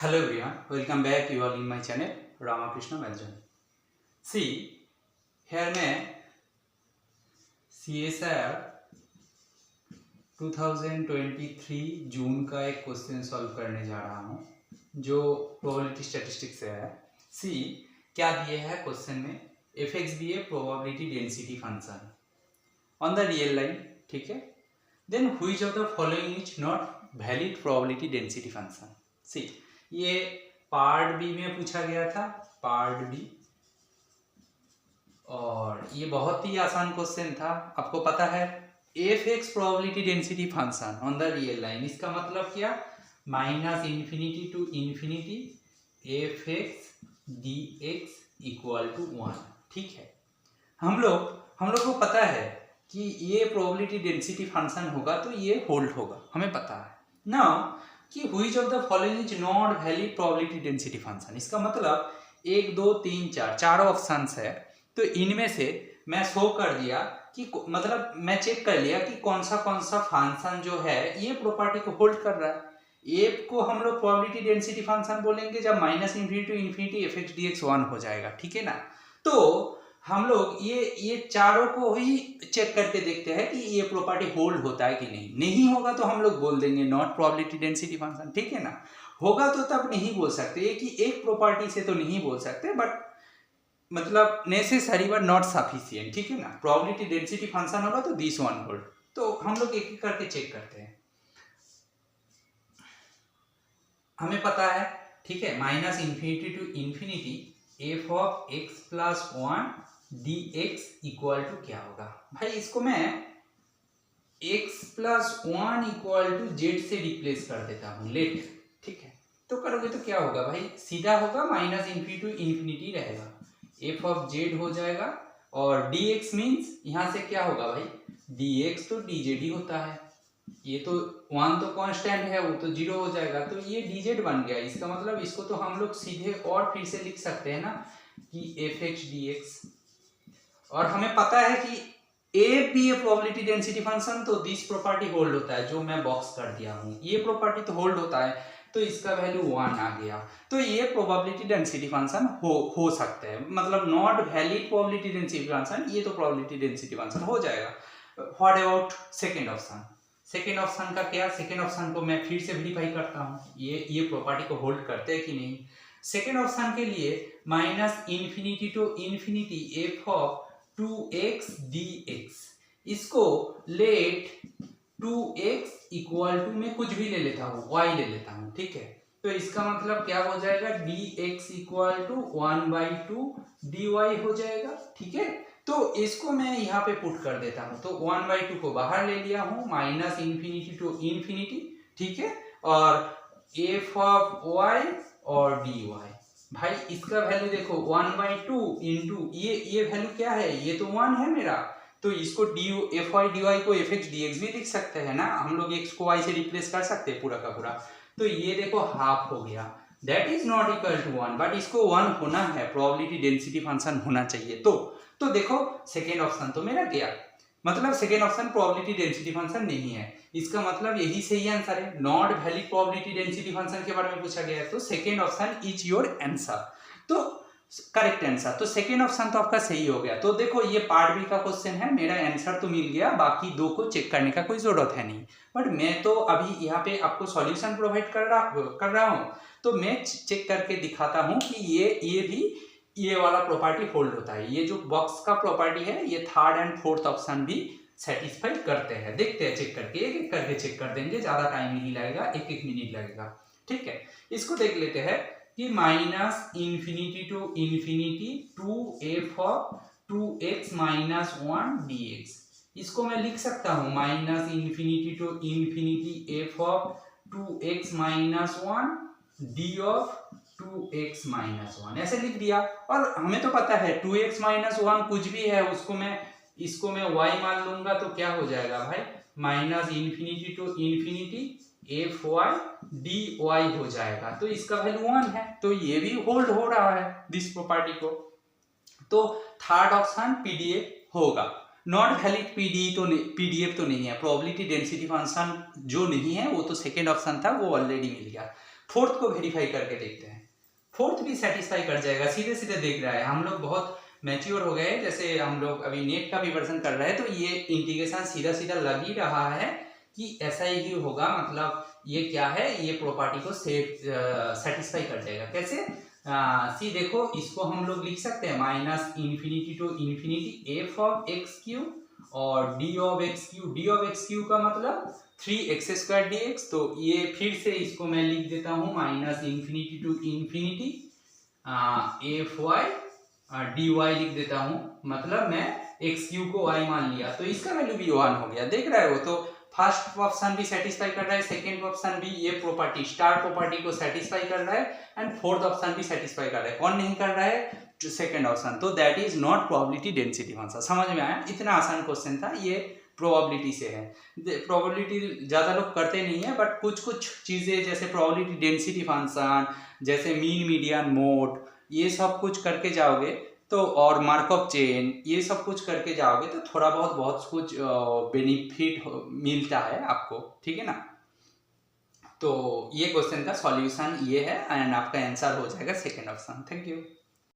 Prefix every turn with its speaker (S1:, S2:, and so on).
S1: Hello everyone, welcome back you all in my channel Ramakrishna Manjan. See, here मैं CSIR 2023 जून का एक question solve करने जा रहा हूँ जो प्रोबेबिलिटी स्टैटिस्टिक्स से है। सी क्या दिए है क्वेश्चन में, fx भी है probability density function on the real line, ठीक है। Then which of the following is not valid probability density function. See ये पार्ट बी में पूछा गया था, पार्ट बी, और ये बहुत ही आसान क्वेश्चन था। आपको पता है F X probability density function on the real line, इसका मतलब क्या, minus infinity to infinity F x D x equal to 1, ठीक है। हम लोग को पता है कि ये प्रोबेबिलिटी डेंसिटी फंक्शन होगा तो ये होल्ड होगा, हमें पता है ना कि which of the following is not valid probability density function. इसका मतलब 1 2 3 4 चारों ऑप्शंस है, तो इनमें से मैं शो कर दिया कि मतलब मैं चेक कर लिया कि कौन सा फंक्शन जो है ये प्रॉपर्टी को होल्ड कर रहा है। एफ को हम लोग प्रोबेबिलिटी डेंसिटी फंक्शन बोलेंगे जब minus infinity to infinity F x D x 1 हो जाएगा, ठीक है ना। तो हम लोग ये चारों को ही चेक करके देखते हैं कि ये प्रॉपर्टी होल्ड होता है कि नहीं होगा तो हम लोग बोल देंगे नॉट प्रोबेबिलिटी डेंसिटी फंक्शन, ठीक है ना। होगा तो तब नहीं बोल सकते, ये कि एक प्रॉपर्टी से तो नहीं बोल सकते, बट मतलब नेसेसरी बट नॉट सफिशिएंट, ठीक है ना। प्रोबेबिलिटी डेंसिटी फंक्शन होगा तो दिस वन होल्ड। तो हम लोग एक एक करके चेक करते हैं। हमें पता है, ठीक है, minus infinity to infinity F of x plus 1 d x equal to क्या होगा भाई। इसको मैं x plus 1 equal to z से रिप्लेस कर देता हूँ, लेट, ठीक है। तो करोगे तो क्या होगा भाई, सीधा होगा माइनस इन्फिनिटी टू इन्फिनिटी रहेगा, एफ ऑफ जेड हो जाएगा, और डी एक्स मीन्स यहाँ से क्या होगा भाई, डी एक्स तो डी जेड ही होता है, ये तो 1 तो कांस्टेंट है, वो तो 0 हो जाएगा, तो ये डी जेड बन गया। इसका मतलब इसको तो हम लोग सीधे और फिर से लिख सकते हैं ना कि एफ एक्स डी एक्स, और हमें पता है कि ए भी है प्रोबेबिलिटी डेंसिटी फंक्शन, तो दिस प्रॉपर्टी होल्ड होता है, जो मैं बॉक्स कर दिया हूँ, ये प्रॉपर्टी तो होल्ड होता है, तो इसका वैल्यू 1 आ गया। तो ये प्रोबेबिलिटी डेंसिटी फंक्शन हो सकते हैं, मतलब not valid probability density function, ये तो प्रोबेबिलिटी डेंसिटी फंक्शन हो जाएगा। What about second option. Second option का क्या, सेकेंड ऑप्शन को मैं फिर से वेरीफाई करता हूँ ये प्रॉपर्टी को होल्ड करते हैं कि नहीं। सेकेंड ऑप्शन के लिए minus infinity to infinity F of 2x dx, इसको लेट 2x इक्वल टू में कुछ भी ले लेता हूँ, y ले लेता हूँ, ठीक है। तो इसका मतलब क्या हो जाएगा, dx इक्वल टू 1/2 dy हो जाएगा, ठीक है। तो इसको मैं यहाँ पे पुट कर देता हूँ, तो 1/2 को बाहर ले लिया हूँ, माइनस इन्फिनिटी टू इन्फिनिटी, ठीक है, और एफ ऑफ y और dy। भाई इसका वैल्यू देखो 1/2 इंटू ये वैल्यू क्या है, ये तो 1 है मेरा, तो इसको d f y d y को एफ एक्स डी एक्स भी लिख सकते हैं ना, हम लोग एक्स को वाई से रिप्लेस कर सकते हैं पूरा का पूरा। तो ये देखो हाफ हो गया, that is not equal to 1, but इसको 1 होना है, प्रोबेबिलिटी डेंसिटी फंक्शन होना चाहिए। तो देखो सेकेंड ऑप्शन तो मेरा गया, मतलब second option probability density function नहीं है, इसका मतलब यही सही आंसर है। Not valid probability density function के बारे में पूछा गया है, तो second option is your answer, तो करेक्ट आंसर। तो सेकेंड ऑप्शन तो आपका सही हो गया। तो देखो ये पार्ट बी का क्वेश्चन है, मेरा आंसर तो मिल गया, बाकी दो को चेक करने का कोई जरूरत है नहीं, बट मैं तो अभी यहाँ पे आपको सॉल्यूशन प्रोवाइड कर रहा हूँ, तो मैं चेक करके दिखाता हूँ कि ये भी ये वाला प्रॉपर्टी होल्ड होता है। ये जो बॉक्स का प्रॉपर्टी है ये थर्ड एंड फोर्थ ऑप्शन भी सेटिस्फाई करते हैं। देखते हैं चेक करके, एक एक करके चेक कर देंगे, ज्यादा टाइम नहीं लगेगा, एक एक मिनट लगेगा, ठीक है। इसको देख लेते हैं कि minus infinity to infinity 2f of 2x minus 1 dx, इसको मैं लिख सकता हूं minus infinity to infinity f of 2x minus 1 d of 2x minus 1, ऐसे लिख दिया। और हमें तो पता है 2x माइनस 1 कुछ भी है, इसको मैं y मान लूंगा, तो क्या हो जाएगा भाई, minus infinity to infinity f y d y हो जाएगा, तो इसका वैल्यू 1 है, तो ये भी होल्ड हो रहा है दिस प्रॉपर्टी को। तो थर्ड ऑप्शन पीडीएफ होगा, नॉट वैलिड पीडीएफ तो नहीं है, प्रोबेबिलिटी डेंसिटी फंक्शन जो नहीं है वो तो सेकेंड ऑप्शन था, वो ऑलरेडी मिल गया। फोर्थ को वेरीफाई करके देखते हैं, फोर्थ भी सेटिस्फाई कर जाएगा, सीधे सीधे देख रहा है। हम लोग बहुत मैच्योर हो गए, जैसे हम लोग अभी नेट का भी वर्जन कर रहे हैं, तो ये इंटीग्रेशन सीधा सीधा लग ही रहा है कि ऐसा ही होगा, मतलब ये क्या है, ये प्रॉपर्टी को सेटिस्फाई कर जाएगा। कैसे? सी देखो, इसको हम लोग लिख सकते हैं minus infinity to infinity F of X Q और D of X Q. D of X Q का मतलब 3x² dx, तो ये फिर से इसको मैं लिख देता हूँ minus infinity to infinity f y dy लिख देता हूँ, मतलब मैं एक्स क्यू को y मान लिया, तो इसका वैल्यू भी 1 हो गया। देख रहे हो, तो फर्स्ट ऑप्शन भी सेटिस्फाई कर रहा है, सेकंड ऑप्शन भी, ये प्रॉपर्टी स्टार प्रॉपर्टी को सेटिस्फाई कर रहा है, एंड फोर्थ ऑप्शन भी सेटिस्फाई कर रहा है। कौन नहीं कर रहा है? Second option. तो that is not probability density function. समझ में आया? इतना आसान क्वेश्चन था, ये प्रोबेबिलिटी से है। प्रोबेबिलिटी ज़्यादा लोग करते नहीं है, बट कुछ कुछ चीज़ें जैसे प्रोबेबिलिटी डेंसिटी फंक्शन, जैसे मीन मीडियन मोड, ये सब कुछ करके जाओगे तो, और मार्कअप चेन, ये सब कुछ करके जाओगे तो थोड़ा बहुत कुछ बेनिफिट मिलता है आपको, ठीक है ना। तो ये क्वेश्चन का सॉल्यूशन ये है, एंड आपका आंसर हो जाएगा सेकंड ऑप्शन। Thank you.